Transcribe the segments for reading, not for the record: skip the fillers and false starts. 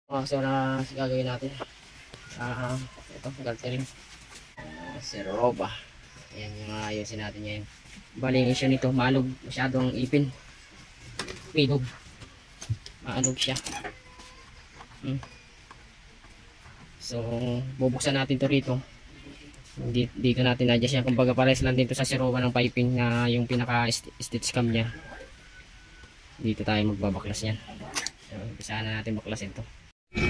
So na gagawin natin. Ito, galterin. Seroba. Ayan yung ayusin natin ngayon. Bali yung issue nito, maalog masyadong ipin. Pilog. Maalog siya. So, bubuksan natin to rito. Dito natin adjust yan. Kumbaga pares lang dito sa Seroba ng piping na yung pinaka stitch cam nya. Dito tayo magbabaklas yan. So, umpisahan na natin baklasin to.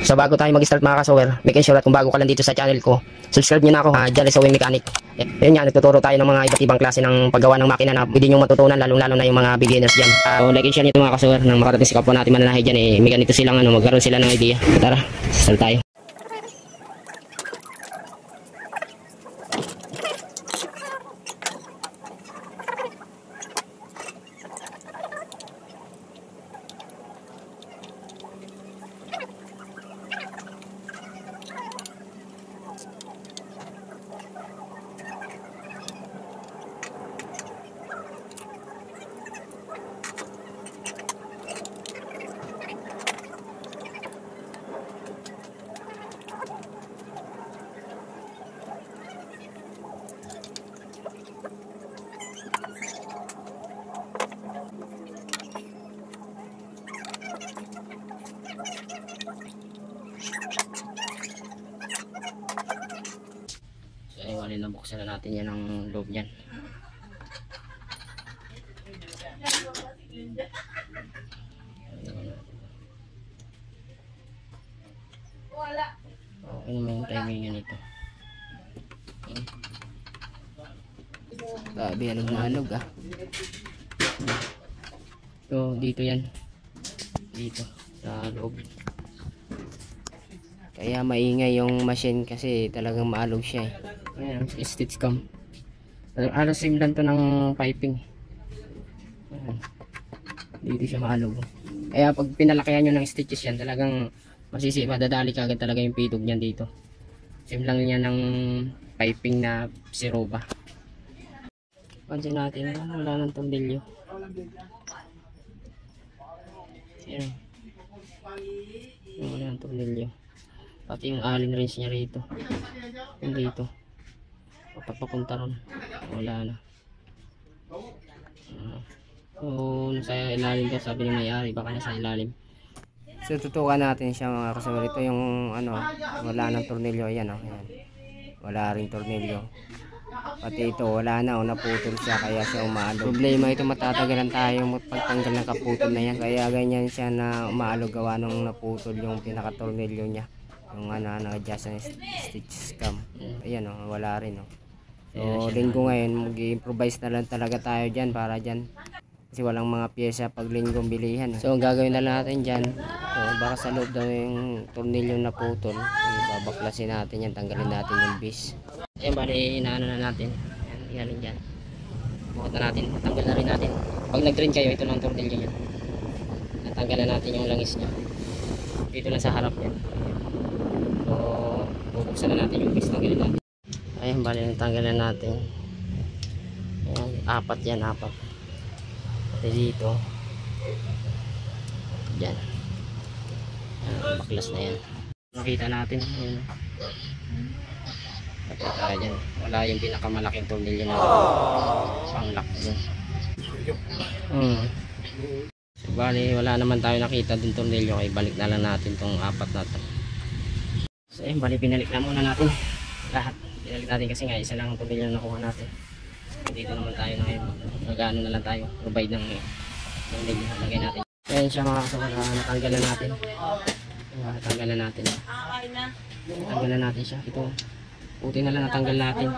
So bago tayo mag-start mga kasower, make sure at kung bago ka lang dito sa channel ko, subscribe nyo na ako, Jolly Sewing Mechanic. Yun nga, nagtuturo tayo ng mga iba't ibang klase ng paggawa ng makina na pwede nyo matutunan, lalong-lalo na yung mga beginners dyan. So like and share nyo mga kasower, nang makarating sa kapwa natin mananahe dyan, may ganito silang magkaroon sila ng idea. Tara, start tayo. Bali nabuksan na natin yan ng loob yan. Okay naman yung timing yan ito. Grabe, alog na alog So dito yan. Dito sa loob. Kaya maingay yung machine kasi talagang maalog siya Ayan, stitch cam. Alas same lang to ng piping. Ayan. Dito siya maalog. Kaya pag pinalakihan nyo ng stitches yan, talagang madadali kagad talaga yung pitog niyan dito. Same lang yan ng piping na Seroba. Pansin natin, wala ng tornilyo. Ayan. Wala ng tornilyo. Pati yung allen wrench niya rito. Yung dito. Papapunta ron. Wala na. So, nasa ilalim ka, sabi ni may-ari, baka nasa ilalim. So, tutukan natin siya mga kasama. Ito yung wala ng tornilyo. Ayan Ayan. Wala rin tornilyo. Pati ito, wala na. Naputol siya, kaya siya umaalog. Problema ito, matatagalan tayo pagtanggal ng kaputol na yan. Kaya ganyan siya na umaalog gawa nung naputol yung pinaka-tornilyo niya. Yung nag-adjust ng stitch cam. Ayan wala rin So linggo ngayon mag-improvise na lang talaga tayo dyan para dyan. Kasi walang mga pyesa pag linggong bilihan So ang gagawin na natin dyan, baka sa loob daw yung tornilyo na putol, babaklasin natin yan, tanggalin natin yung bis. Ayan, bali inaano na natin. Ayan, yan dyan. Bukot na natin, tanggal na rin natin. Pag nag-drain kayo, ito lang tornilyo yan. Natanggal na natin yung langis nya. Dito lang sa harap yan. So bubuksan na natin yung bis, tanggalin natin. Ayan, bali natanggalan natin. Ayan, apat yan, apat. Pati dito. Diyan. Baklas na yan. Nakita natin. Ayan. Nakita dyan. Wala yung pinakamalaking tornilyo na pang-lock dyan. So, bali, wala naman tayo nakita dun tornilyo. Kaya balik na lang natin tong apat na to. So, ayan, bali, pinalik na muna natin lahat. Pinalik natin kasi nga isa lang ang tornilyo na nakuha natin. Dito naman tayo ngayon. Nag-ano na lang tayo. Provide ng tornilyo. Lagay natin. Ayan siya mga kasama. Natanggal na natin. Natanggal na natin. Natanggal na natin siya. Ito. Puti na lang natanggal natin.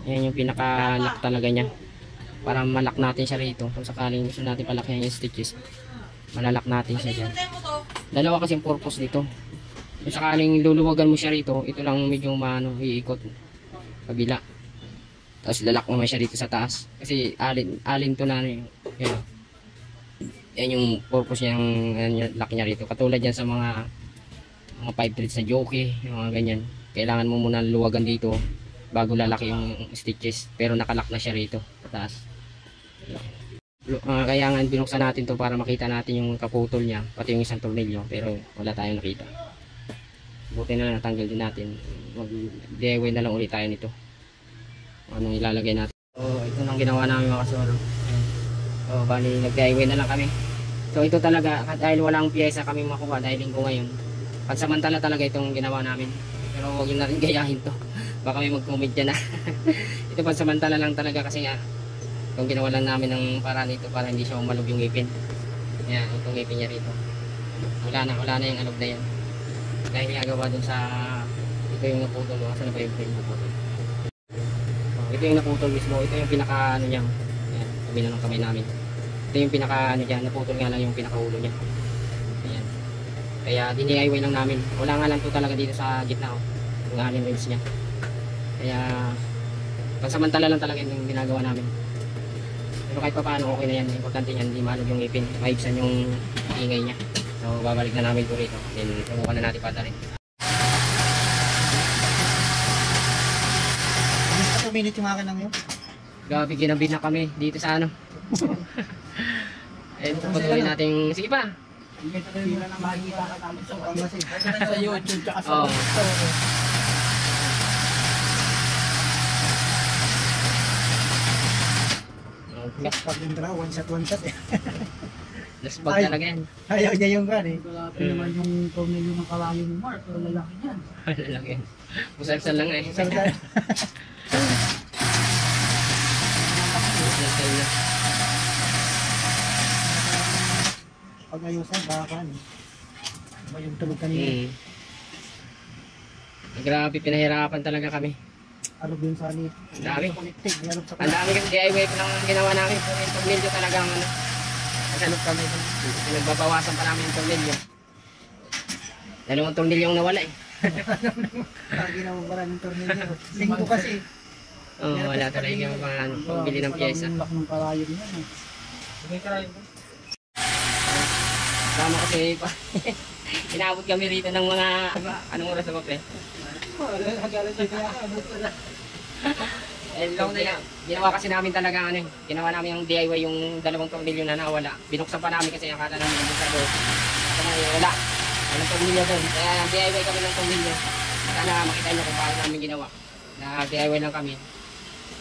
Ayan yung pinaka-lock talaga niya. Para malak natin siya rito. Kung sakaling gusto natin palakihan yung stitches, malalak natin siya dyan. Dalawa kasi yung purpose dito. Kung sakaling luluwagan mo siya rito, ito lang medyo iikot kabila. Tapos lalak mo siya dito sa taas. Kasi alin to na yan. Yan yung purpose niya ng lock niya rito. Katulad yan sa mga 5 threads na jockey, yung mga ganyan. Kailangan mo muna luwagan dito bago lalaki yung stitches. Pero nakalock na siya rito sa taas. Kaya nga binuksan natin to para makita natin yung kaputol niya, pati yung isang tornilyo, pero wala tayong nakita. Buti na lang natanggal din natin. Mag-DIY na lang ulit tayo nito. Anong ilalagay natin. So ito nang ginawa namin mga kasoro. So bali nag-DIY na lang kami. So ito talaga, dahil walang piyesa kami makuha dahil linggo ngayon, pansamantala talaga itong ginawa namin. Pero huwag yun natin gayahin to. Baka may mag-comment dyan na. Ito pansamantala lang talaga kasi nga itong ginawa lang namin ng paraan nito para hindi siya umalog yung ngipin. Ayan, itong ngipin niya rito. Wala na yung alog na yan. Dahil nagawa dun sa ito yung naputol. Saan na ba yung frame naputol? Ito yung naputol mismo. Ito yung pinaka ano niya. Ayan, sabi na ng kamay namin. Ito yung pinaka ano niya. Naputol nga lang yung pinakaulo niya. Ayan. Kaya DIY lang namin. Wala nga lang to talaga dito sa gitna. Yung allen wrench niya. Kaya pansamantala lang talaga yung ginagawa namin. Pero kahit pa paano okay na yan. Importante yan, hindi malog yung ngipin. Maibsan yung ingay niya. So babalik na namin po rito. Then subukan na natin pata rin. 2 minutes yung akin lang yun. Gabi ginabi na kami dito sa ano. Eh patuloy natin. Sige pa. Pila na makikita ka namin sa YouTube tsaka sa Last pag yung draw, one shot eh. Last bag talaga yan. Ayaw niya yung gan eh. Grabe naman yung tornilyo ng kalayo ni Mark, pero lalaki yan. Lalaki yan. Musal-sal lang eh. Sarga. Musal-sal na. Pag ayusan, baka ano. Ba yung tulog kanina. Grabe, pinahirapan talaga kami. Alog yun sa ani. Ang dami. Connected. Ang dami kasi DIY pa lang ginawa namin. Pero yung tornilyo talagang ano. Kasalog kami. Nagbabawasan pa namin yung tornilyo. Dalawang tornilyo yung nawala eh. Lagi naman pala ng tornilyo. Linggo kasi. Oo, wala talaga yung pambili ng pyesa. Ang lak ng kalayo niya. Tama kasi pa. Inabot kami rito ng mga anong oras na pa long na yan. Ginawa kasi namin talaga ano, ginawa namin yung DIY yung dalawang tornilyo na nawala. Binuksan pa namin kasi akala namin nandun sa loob. Wala. Walang tornilyo doon. Kaya DIY kami ng tornilyo. Sana makita nyo kung paano namin ginawa. Na DIY lang kami.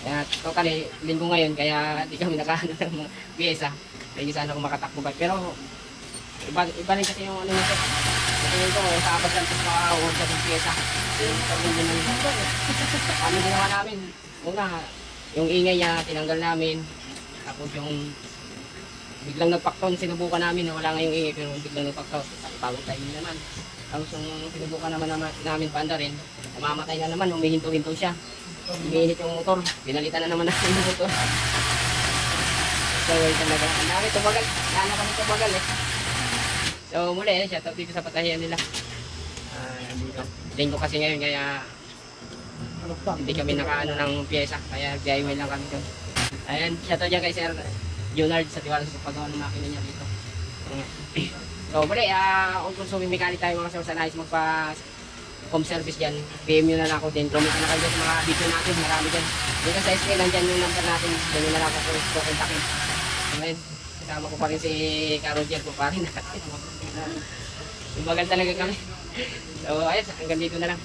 Kaya totally, linggo ngayon, kaya di kami nakaano ng mga pyesa. Kaya sana kung makatakbo ba. Pero iba rin kasi yung ano nito. Tingin ko, sa abad lang ito makakawag sa pyesa. Ano ginawa namin? Una, yung ingay niya, tinanggal namin. Tapos yung biglang nagpakton, sinubukan namin na wala nga yung ingay, pero biglang nagpakton. Pagod tayo naman. Tapos yung sinubukan namin panda rin, namamatay na naman, umihinto-hinto siya. Umiinit yung motor, pinalitan na naman namin yung motor. So, talaga, ang dami tumagal. Lalo kami tumagal eh. So muli, shout out dito sa patahiyan nila. Linggo kasi ngayon kaya hindi kami nakaano ng pyesa, kaya DIY lang kami doon. Ayan, shout out dyan kay Sir Junard sa tiwala sa paggawa ng makina niya dito. So muli, kung consuming mechanic tayo mga sir, sa nais magpa home service dyan, PM nyo na lang ako din. Promise na kayo sa mga video natin, marami dyan. Dito sa screen, nandyan yung number natin, dyan nyo na lang ako kontakin. Amen. Kasama ko pa rin si Caroger ko pa rin natin. Ibagal talaga kami. So ayos, hanggang dito na lang.